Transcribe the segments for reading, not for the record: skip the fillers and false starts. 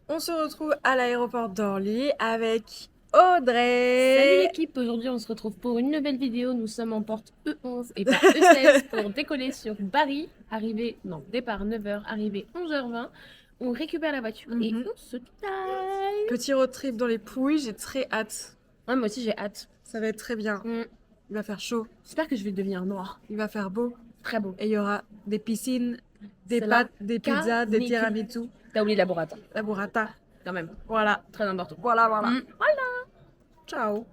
On se retrouve à l'aéroport d'Orly avec Audrey. Salut l'équipe, aujourd'hui on se retrouve pour une nouvelle vidéo. Nous sommes en porte E11 et pas E16 pour décoller sur Bari. Départ 9h, arrivée 11h20. On récupère la voiture et on se taille. Petit road trip dans les Pouilles, j'ai très hâte. Ouais, moi aussi j'ai hâte. Ça va être très bien. Il va faire chaud, J'espère que je vais devenir noire. il va faire beau. Très beau. Et il y aura des piscines, des C'est la pâtes, des pizzas, des canicule. tiramisu, T'as oublié la burrata, la burrata. quand même. Voilà, Très important. voilà. Mm. Ciao.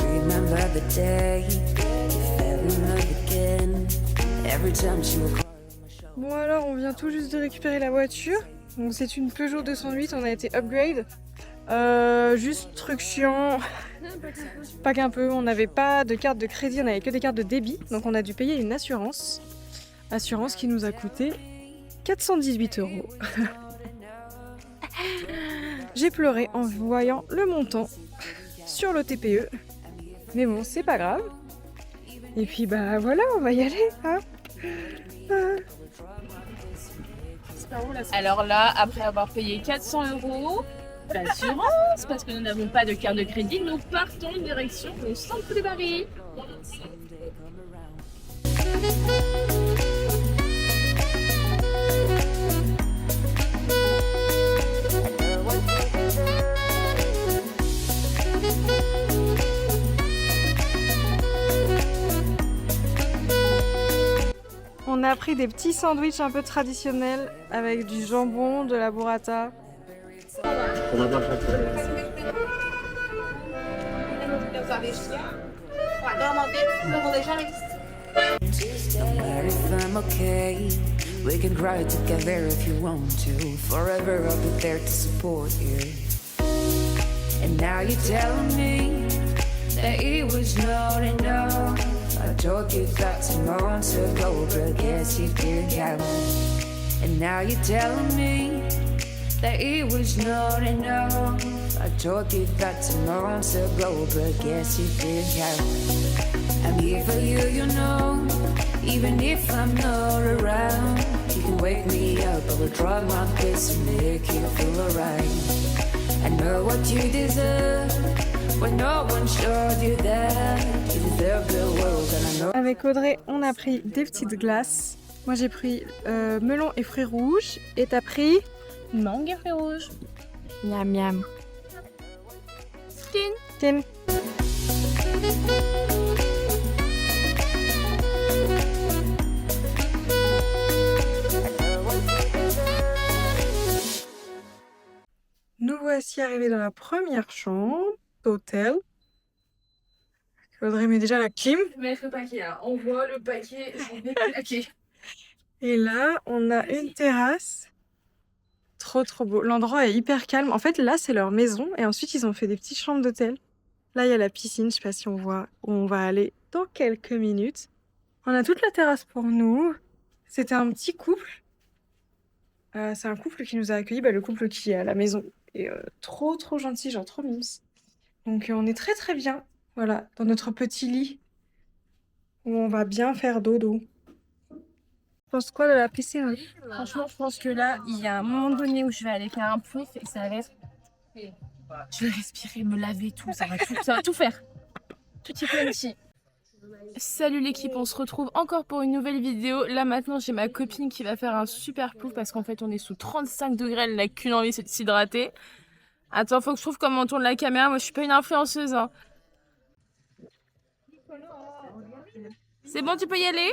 Remember the day you fell in love again. Every time she would cry on my shoulder. Bon alors, on vient tout juste de récupérer la voiture. Donc c'est une Peugeot 208, on a été upgrade. Juste truc chiant, pas qu'un peu, on n'avait pas de carte de crédit, on avait que des cartes de débit. Donc on a dû payer une assurance. Assurance qui nous a coûté 418 €. J'ai pleuré en voyant le montant sur le TPE. Mais bon, c'est pas grave. Et puis bah voilà, on va y aller. Hein. Alors là, après avoir payé 400 € d'assurance, parce que nous n'avons pas de carte de crédit, nous partons en direction au centre de Paris. On a pris des petits sandwichs un peu traditionnels avec du jambon, de la burrata. But if I'm okay, we can cry together if you want to. Forever I'll be there to support you. And now you're telling me that it was not enough. I told you that some months ago, but guess you didn't count. And now you're telling me that it was not enough. I told you that some months ago, but guess you didn't count. I'm here for you, you know. Even if I'm not around, you can wake me up. I will try my best to make you feel alright. I know what you deserve when no one showed you that. You deserve the world, and I know. Avec Audrey, on a pris des petites glaces. Moi j'ai pris melon et fruits rouges. Et t'as pris Mangue et fruits rouges. miam miam. Tin. Tiens. Nous voici arrivés dans la première chambre d'hôtel. Audrey met déjà la clim. Je vais mettre le paquet là. On voit le paquet. Je vais claquer. Et là, on a une terrasse. Trop beau. L'endroit est hyper calme. En fait, là, c'est leur maison. Et ensuite, ils ont fait des petites chambres d'hôtel. Là, il y a la piscine. Je sais pas si on voit où on va aller dans quelques minutes. On a toute la terrasse pour nous. C'était un petit couple. C'est un couple qui nous a accueillis. Le couple qui est à la maison est trop gentil, genre trop mimes. Donc, on est très bien. Voilà, dans notre petit lit où on va bien faire dodo. Tu penses quoi de la piscine? Franchement, je pense que là, il y a un moment donné où je vais aller faire un pouf et ça va être. Je vais respirer, me laver, tout. Ça va tout faire. Tout y planifié. Salut l'équipe, on se retrouve encore pour une nouvelle vidéo. Là maintenant, j'ai ma copine qui va faire un super plouf parce qu'en fait, on est sous 35 degrés. Elle n'a qu'une envie, c'est de s'hydrater. Attends, faut que je trouve comment on tourne la caméra. Moi, je suis pas une influenceuse. Hein. C'est bon, tu peux y aller?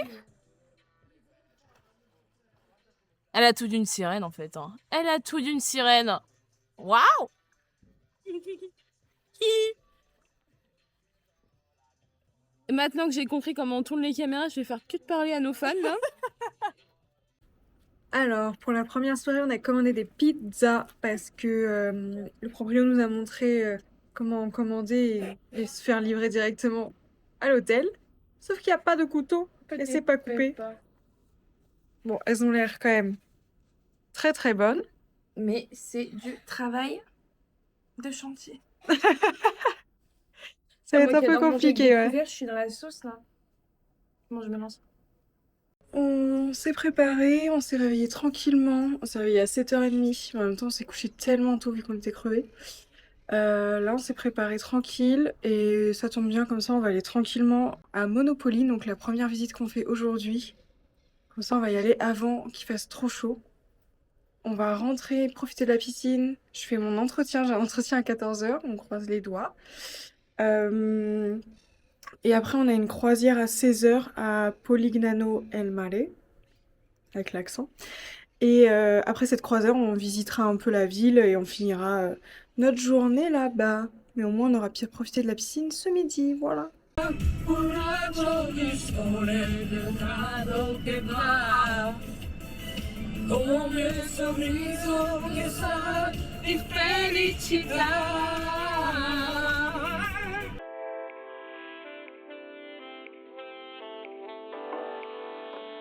Elle a tout d'une sirène en fait. Hein. Elle a tout d'une sirène. Waouh! Maintenant que j'ai compris comment on tourne les caméras, je vais faire que de parler à nos fans là. Alors, pour la première soirée, on a commandé des pizzas parce que le proprio nous a montré comment commander et se faire livrer directement à l'hôtel. Sauf qu'il n'y a pas de couteau et c'est pas coupé. Bon, elles ont l'air quand même très très bonnes. Mais c'est du travail de chantier. Ça va Moi être un qui peu adore manger avec compliqué, des ouais. couverts, je suis dans la sauce là. Comment je me lance? On s'est préparé, on s'est réveillé tranquillement. On s'est réveillé à 7h30. Mais en même temps, on s'est couché tellement tôt vu qu'on était crevés. Là, on s'est préparé tranquille et ça tombe bien, comme ça, on va aller tranquillement à Monopoly, donc la première visite qu'on fait aujourd'hui. Comme ça, on va y aller avant qu'il fasse trop chaud. On va rentrer, profiter de la piscine. Je fais mon entretien, j'ai un entretien à 14h, on croise les doigts. Et après, on a une croisière à 16h à Polignano El Mare, avec l'accent. Et après cette croisière, on visitera un peu la ville et on finira notre journée là-bas. Mais au moins, on aura pu profiter de la piscine ce midi, voilà.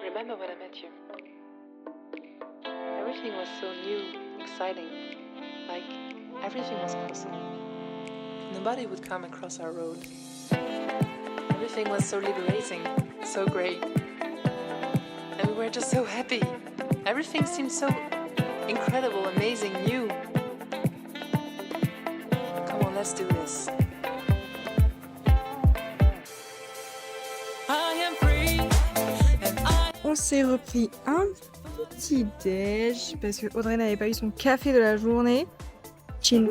Remember when I met you? Everything was so new, exciting. Like, everything was possible. Nobody would come across our road. Everything was so liberating, so great. And we were just so happy. Everything seemed so incredible, amazing, new. Come on, let's do this. On s'est repris un petit déj parce que Audrey n'avait pas eu son café de la journée. Chin.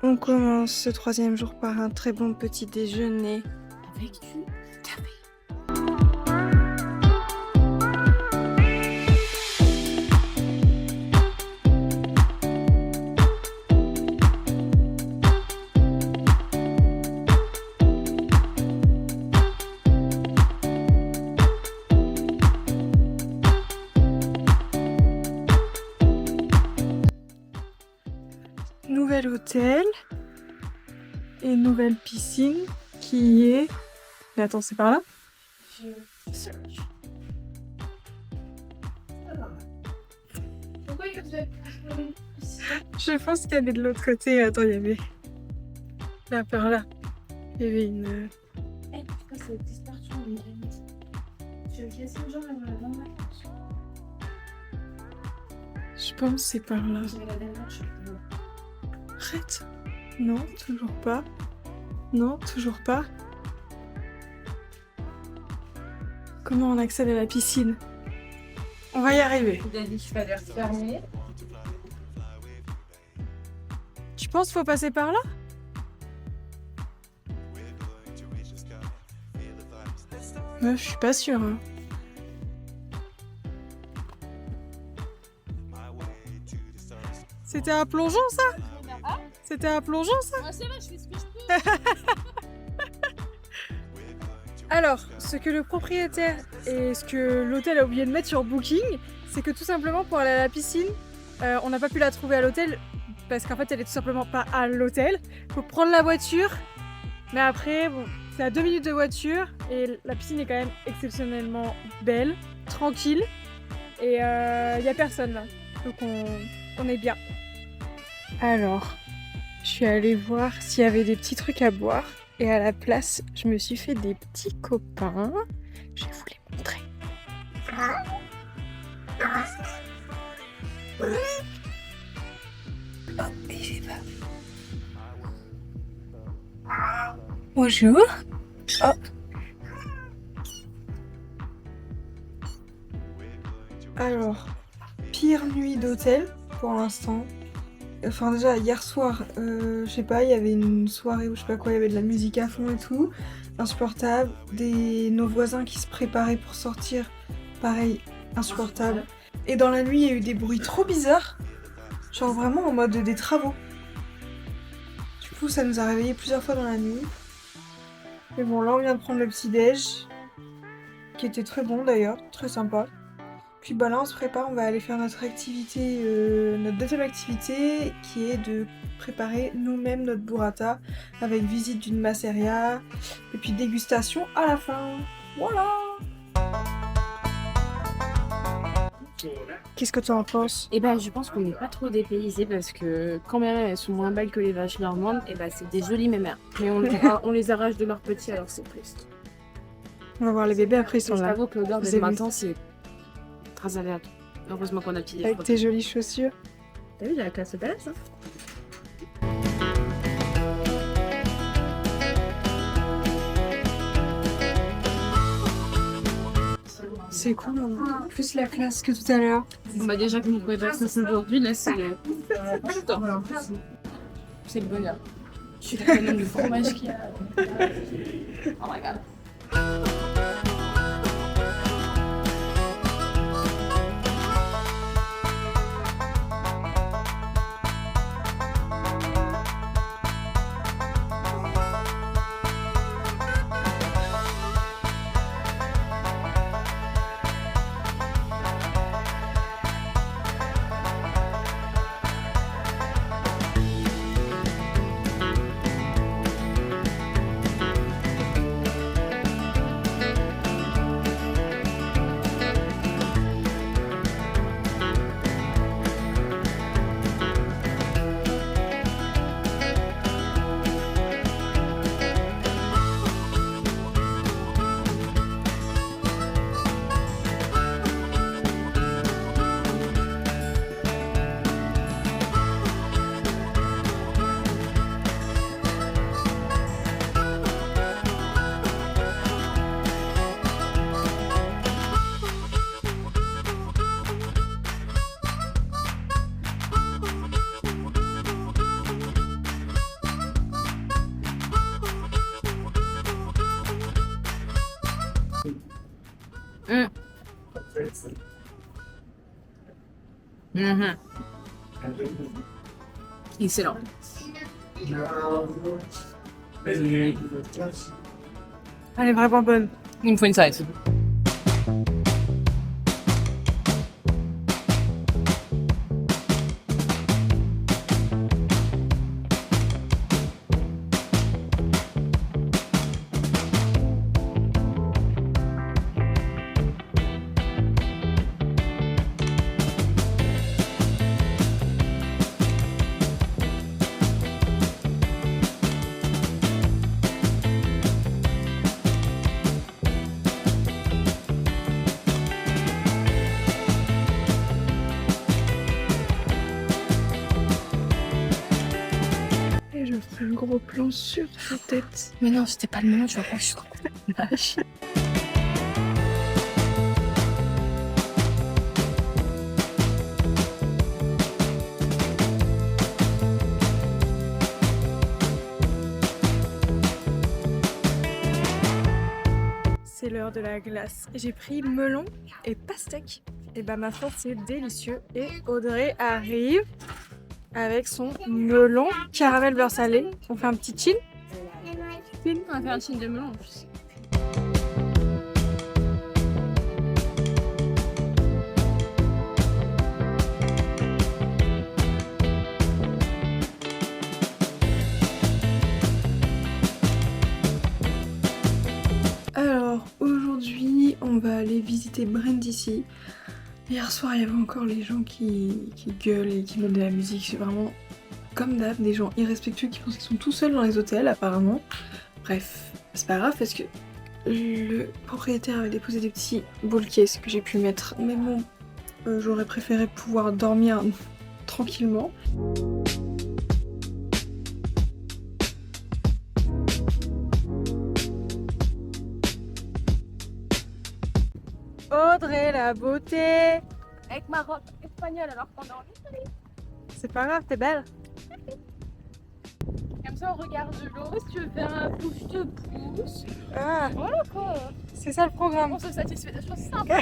On commence ce troisième jour par un très bon petit déjeuner. Avec du café. Nouvel hôtel et nouvelle piscine qui est... Mais attends, c'est par là? Pourquoi il y a Je pense qu'il y avait de l'autre côté. Attends, il y avait... Là, par là. Il y avait une... Eh, putain, c'est distorsion, on dirait. Je vais casser le genre avant la main. Je pense que c'est par là. J'avais la dernière, je sais pas. Arrête. Non, toujours pas. Non, toujours pas. Comment on accède à la piscine? On va y arriver. Il a dit qu'il fallait refermer. Tu penses qu'il faut passer par là? Meuf, je suis pas sûre. Hein. C'était un plongeon ça? C'était un plongeon ça? Ah, c'est vrai, je fais ce que je peux. Alors, ce que le propriétaire et ce que l'hôtel a oublié de mettre sur Booking, c'est que tout simplement pour aller à la piscine, on n'a pas pu la trouver à l'hôtel parce qu'en fait elle est tout simplement pas à l'hôtel. Faut prendre la voiture, mais après, bon, c'est à 2 minutes de voiture et la piscine est quand même exceptionnellement belle, tranquille et il y a personne là. Donc on est bien. Alors, je suis allée voir s'il y avait des petits trucs à boire. Et à la place, je me suis fait des petits copains. Je vais vous les montrer. Oh, et j'y vais. Bonjour. Oh. Alors, pire nuit d'hôtel pour l'instant. Enfin déjà hier soir, je sais pas, il y avait une soirée où je sais pas quoi, il y avait de la musique à fond et tout, insupportable. Nos voisins qui se préparaient pour sortir, pareil, insupportable. Et dans la nuit, il y a eu des bruits trop bizarres, genre vraiment en mode des travaux. Du coup, ça nous a réveillés plusieurs fois dans la nuit. Mais bon, là on vient de prendre le petit déj, qui était très bon d'ailleurs, très sympa. Puis bah là on se prépare, on va aller faire notre activité, notre deuxième activité qui est de préparer nous-mêmes notre burrata avec visite d'une masseria et puis dégustation à la fin. Voilà. Qu'est-ce que tu en penses? Et ben je pense qu'on n'est pas trop dépaysés parce que quand même elles sont moins belles que les vaches normandes, et ben c'est des jolies mémères. Mais on les arrache de leurs petits alors c'est triste. On va voir les bébés après, ils sont Je là. t'avoue que l'odeur Vous des avez matins c'est très aléatoire. Heureusement qu'on a petit Avec tes jolies chaussures. T'as vu, j'ai la classe de belle, ça. C'est cool, hein. Plus la classe que tout à l'heure. Bah déjà que mon conversation aujourd'hui, là c'est le top. C'est le bonheur. Je suis la même du fromage qu'il y a. Oh my god. Excellent. Elle est vraiment bonne. Il me faut une side. Et je ferai un gros plan sur ta tête. Mais non, c'était pas le moment, je vois pas, je suis complètement lâche. C'est c'est l'heure de la glace. J'ai pris melon et pastèque. Et bah ma foi, c'est délicieux. Et Audrey arrive avec son melon caramel beurre salé. On fait un petit chill. On va faire un chill de melon en plus. Alors aujourd'hui, on va aller visiter Brindisi. Hier soir, il y avait encore les gens qui gueulent et qui mettent de la musique. C'est vraiment comme d'hab, des gens irrespectueux qui pensent qu'ils sont tout seuls dans les hôtels apparemment. Bref, c'est pas grave parce que le propriétaire avait déposé des petits boules caisses que j'ai pu mettre. Mais bon, j'aurais préféré pouvoir dormir tranquillement. Audrey, la beauté! Avec ma robe espagnole alors qu'on est en Italie. C'est pas grave, t'es belle. Comme ça on regarde l'eau, si tu veux faire un pouce, je te pousse. Ah, Voilà quoi. c'est ça le programme. On se satisfait des choses simples.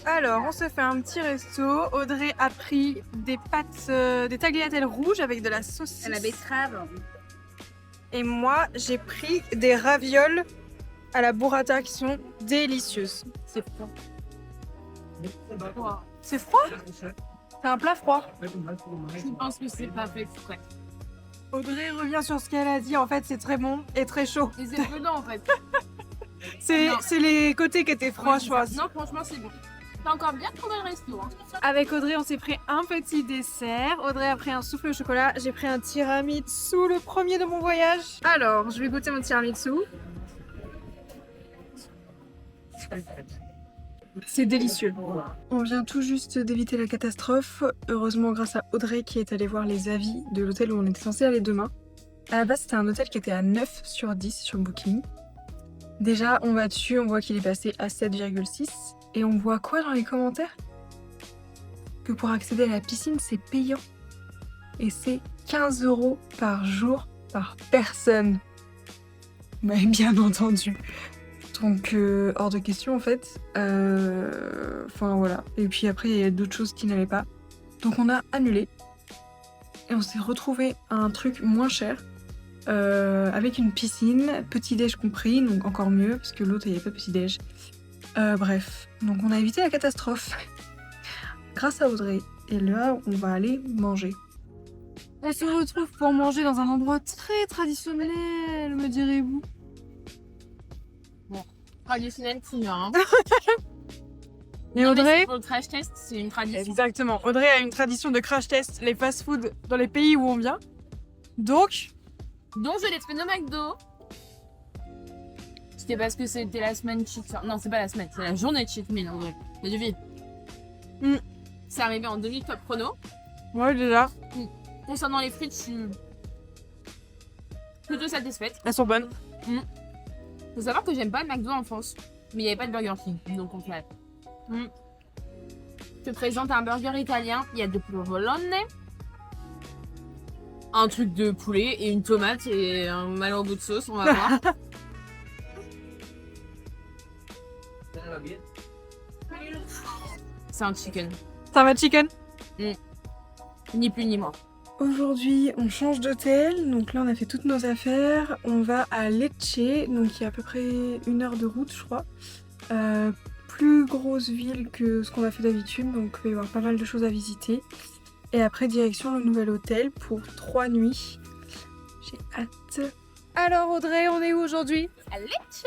Alors, on se fait un petit resto. Audrey a pris des pâtes, des tagliatelles rouges avec de la saucisse. La betterave. Et moi, j'ai pris des ravioles à la burrata qui sont délicieuses. C'est froid. C'est froid? C'est un plat froid. Je pense que c'est pas fait exprès. Audrey revient sur ce qu'elle a dit. En fait, c'est très bon et très chaud. Et c'est bedant en fait. C'est les côtés qui étaient froids, je pense. Non, franchement, c'est bon. T'as encore bien trouvé le resto. Hein. Avec Audrey, on s'est pris un petit dessert. Audrey a pris un souffle au chocolat. J'ai pris un tiramisu, le premier de mon voyage. Alors, je vais goûter mon tiramisu. C'est délicieux. On vient tout juste d'éviter la catastrophe. Heureusement, grâce à Audrey qui est allée voir les avis de l'hôtel où on était censé aller demain. À la base, c'était un hôtel qui était à 9 sur 10 sur Booking. Déjà, on va dessus, on voit qu'il est passé à 7,6. Et on voit quoi dans les commentaires? Que pour accéder à la piscine, c'est payant. Et c'est 15 € par jour par personne. Mais bien entendu. Donc, hors de question en fait. Enfin voilà. Et puis après, il y a d'autres choses qui n'allaient pas. Donc on a annulé. Et on s'est retrouvé à un truc moins cher. Avec une piscine, petit-déj compris, donc encore mieux, parce que l'autre, il n'y avait pas de petit-déj. Bref, donc on a évité la catastrophe grâce à Audrey. Et là, on va aller manger. On se retrouve pour manger dans un endroit très traditionnel, me direz-vous. Traditionnel, c'est hein. Et Audrey? Pour le crash test, c'est une tradition. Exactement. Audrey a une tradition de crash test les fast-food dans les pays où on vient. Donc je l'ai trouvé au McDo. C'était parce que c'était la semaine cheat. Non, c'est pas la semaine, c'est la journée cheat meal en vrai. Mais du vide. C'est arrivé en demi-top chrono. ouais, déjà, Concernant les frites, je suis plutôt satisfaite. elles sont bonnes. Faut savoir que j'aime pas le McDo en France. Mais il n'y avait pas de Burger King, donc on fait. Je te présente un burger italien. Il y a de provolone, un truc de poulet et une tomate et un malin bout de sauce, on va voir. C'est un chicken. Ça va, chicken? Ni plus ni moins. Aujourd'hui, on change d'hôtel. Donc là, on a fait toutes nos affaires. On va à Lecce, donc il y a à peu près 1 heure de route, je crois. Plus grosse ville que ce qu'on a fait d'habitude, donc il va y avoir pas mal de choses à visiter. Et après, direction le nouvel hôtel pour 3 nuits. J'ai hâte. Alors Audrey, on est où aujourd'hui? À Lecce.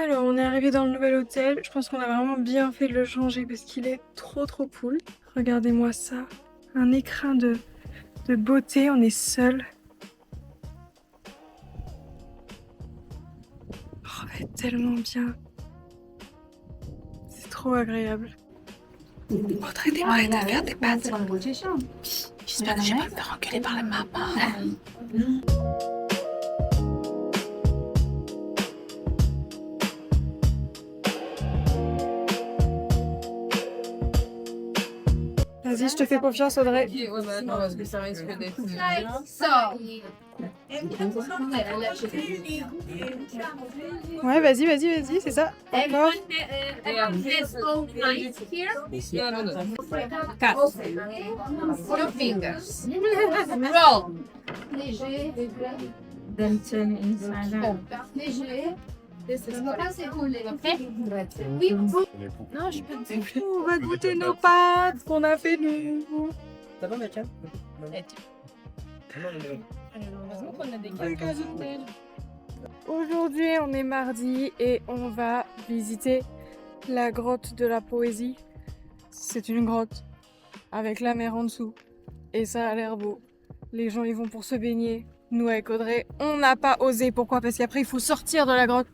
Alors, on est arrivé dans le nouvel hôtel. Je pense qu'on a vraiment bien fait de le changer parce qu'il est trop cool. Regardez-moi ça. Un écrin de beauté. On est seul. Oh, tellement bien. C'est trop agréable. Audrey, t'es prête à faire des pâtes? J'espère que je vais pas me faire engueuler par la maman. Vas-y, je te fais confiance, Audrey. Non, parce que ça risque d'être... Ouais, vas-y, c'est ça. Encore. Non, je peux te dire. On va goûter nos pâtes qu'on a fait nous. Ça va, Mathia? Heureusement qu'on a des cadeaux. Aujourd'hui, on est mardi et on va visiter la grotte de la poésie. C'est une grotte avec la mer en dessous et ça a l'air beau. Les gens y vont pour se baigner. Nous, avec Audrey, on n'a pas osé. Pourquoi? Parce qu'après, il faut sortir de la grotte.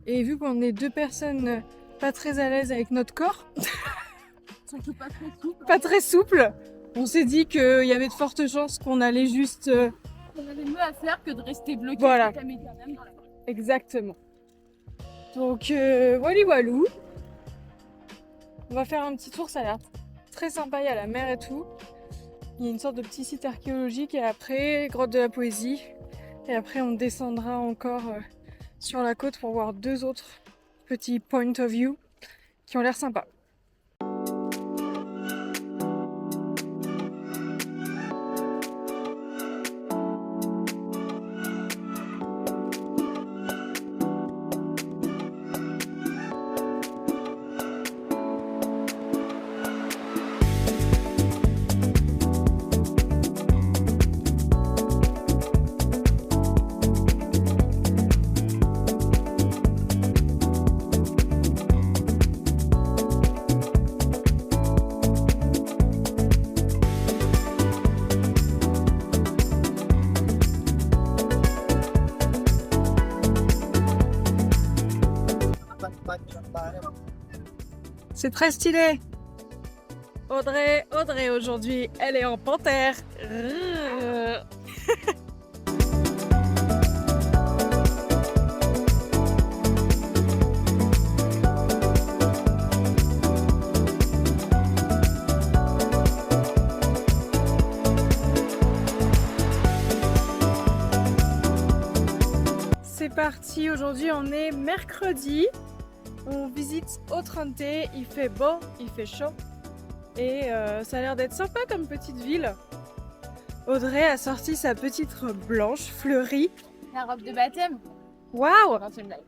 Et vu qu'on est deux personnes pas très à l'aise avec notre corps, pas très souple, on s'est dit qu'il y avait de fortes chances qu'on allait juste... On avait mieux à faire que de rester bloqué. Voilà. Dans la grotte. Exactement. Donc, walou. On va faire un petit tour, ça a l'air très sympa, il y a la mer et tout. Il y a une sorte de petit site archéologique et après, grotte de la poésie. Et après, on descendra encore sur la côte pour voir deux autres petits point of view qui ont l'air sympas. C'est très stylé. Audrey aujourd'hui, elle est en panthère. C'est parti, aujourd'hui on est mercredi. On visite Otrante, il fait beau, il fait chaud et ça a l'air d'être sympa comme petite ville. Audrey a sorti sa petite robe blanche fleurie. La robe de baptême. Waouh! Non, c'est une blague.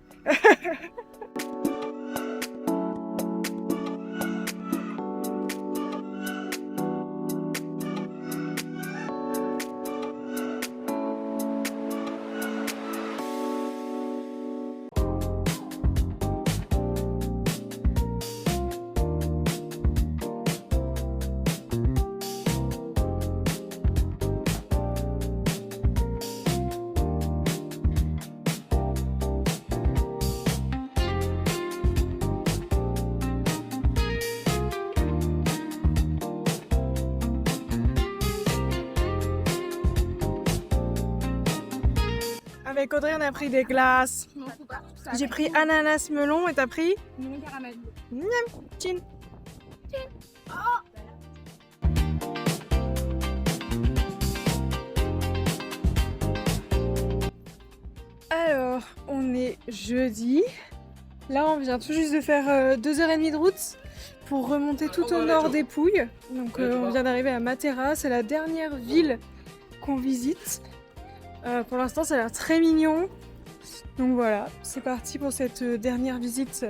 Avec Audrey, on a pris des glaces. Je m'en fous pas. J'ai pris ananas melon et t'as pris Mon caramel. chin. Alors, on est jeudi. Là, on vient tout juste de faire 2h30 de route pour remonter tout au nord des Pouilles. Donc, on vient d'arriver à Matera. C'est la dernière ville qu'on visite. Pour l'instant, ça a l'air très mignon. Donc voilà, c'est parti pour cette dernière visite.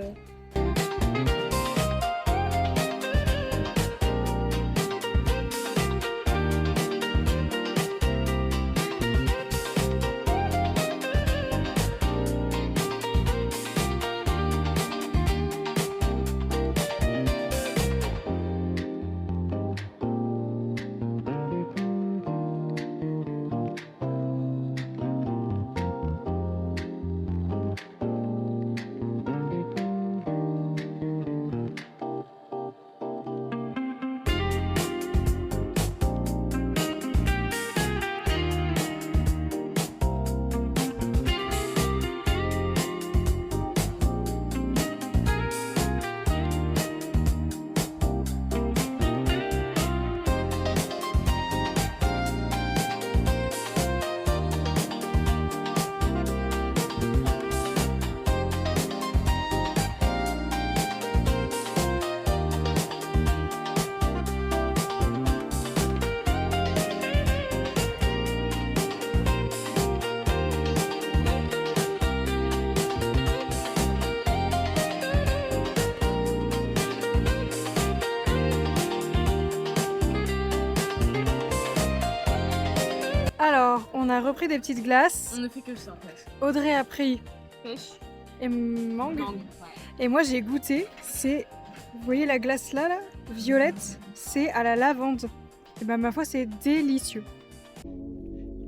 On a repris des petites glaces. On ne fait que ça en fait. Audrey a pris Pêche, et mangue. mangue. Et moi j'ai goûté. C'est, vous voyez la glace là, violette, c'est à la lavande. Et ben ma foi c'est délicieux.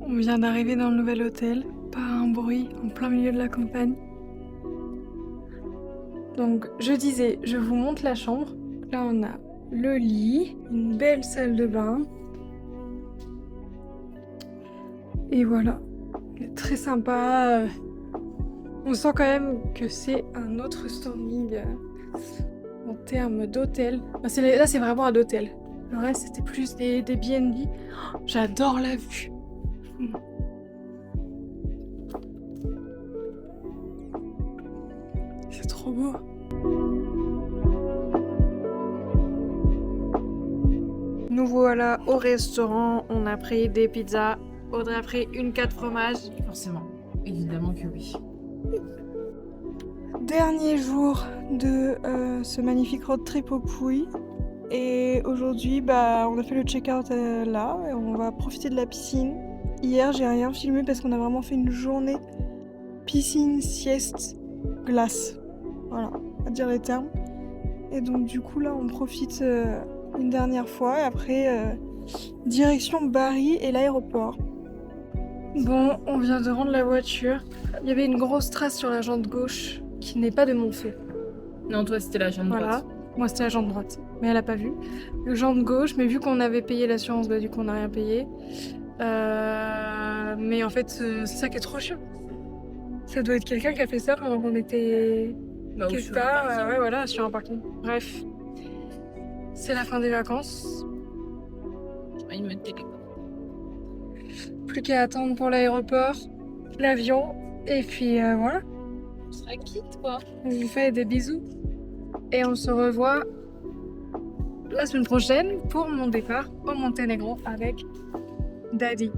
On vient d'arriver dans le nouvel hôtel. Pas un bruit, en plein milieu de la campagne. Donc je disais, je vous montre la chambre. Là on a le lit, une belle salle de bain. Et voilà, très sympa. On sent quand même que c'est un autre standing en termes d'hôtel. Enfin, là c'est vraiment un hôtel. Le reste c'était plus des B&B. Oh, j'adore la vue. C'est trop beau. Nous voilà au restaurant, on a pris des pizzas. Audrey a pris une 4 fromages. Forcément, évidemment que oui. Dernier jour de ce magnifique road trip au Puy. Et aujourd'hui, on a fait le check-out là et on va profiter de la piscine. Hier, j'ai rien filmé parce qu'on a vraiment fait une journée piscine, sieste, glace. Voilà, à dire les termes. Et donc du coup là, on profite une dernière fois et après direction Bari et l'aéroport. Bon, on vient de rendre la voiture. Il y avait une grosse trace sur la jante gauche qui n'est pas de mon fait. Non, toi c'était la jambe Voilà. droite. Moi c'était la jante droite, mais elle a pas vu. Le jante gauche, mais vu qu'on avait payé l'assurance, du coup on n'a rien payé. Mais en fait, c'est ça qui est trop chiant. Ça doit être quelqu'un qui a fait ça pendant qu'on était Bah, ou quelque sur part, un parking. ouais, voilà, sur un parking. Bref, c'est la fin des vacances. Il me téléphone. Plus qu'à attendre pour l'aéroport, l'avion, et puis voilà. On sera quitte quoi. On vous fait des bisous. Et on se revoit la semaine prochaine pour mon départ au Monténégro avec Daddy.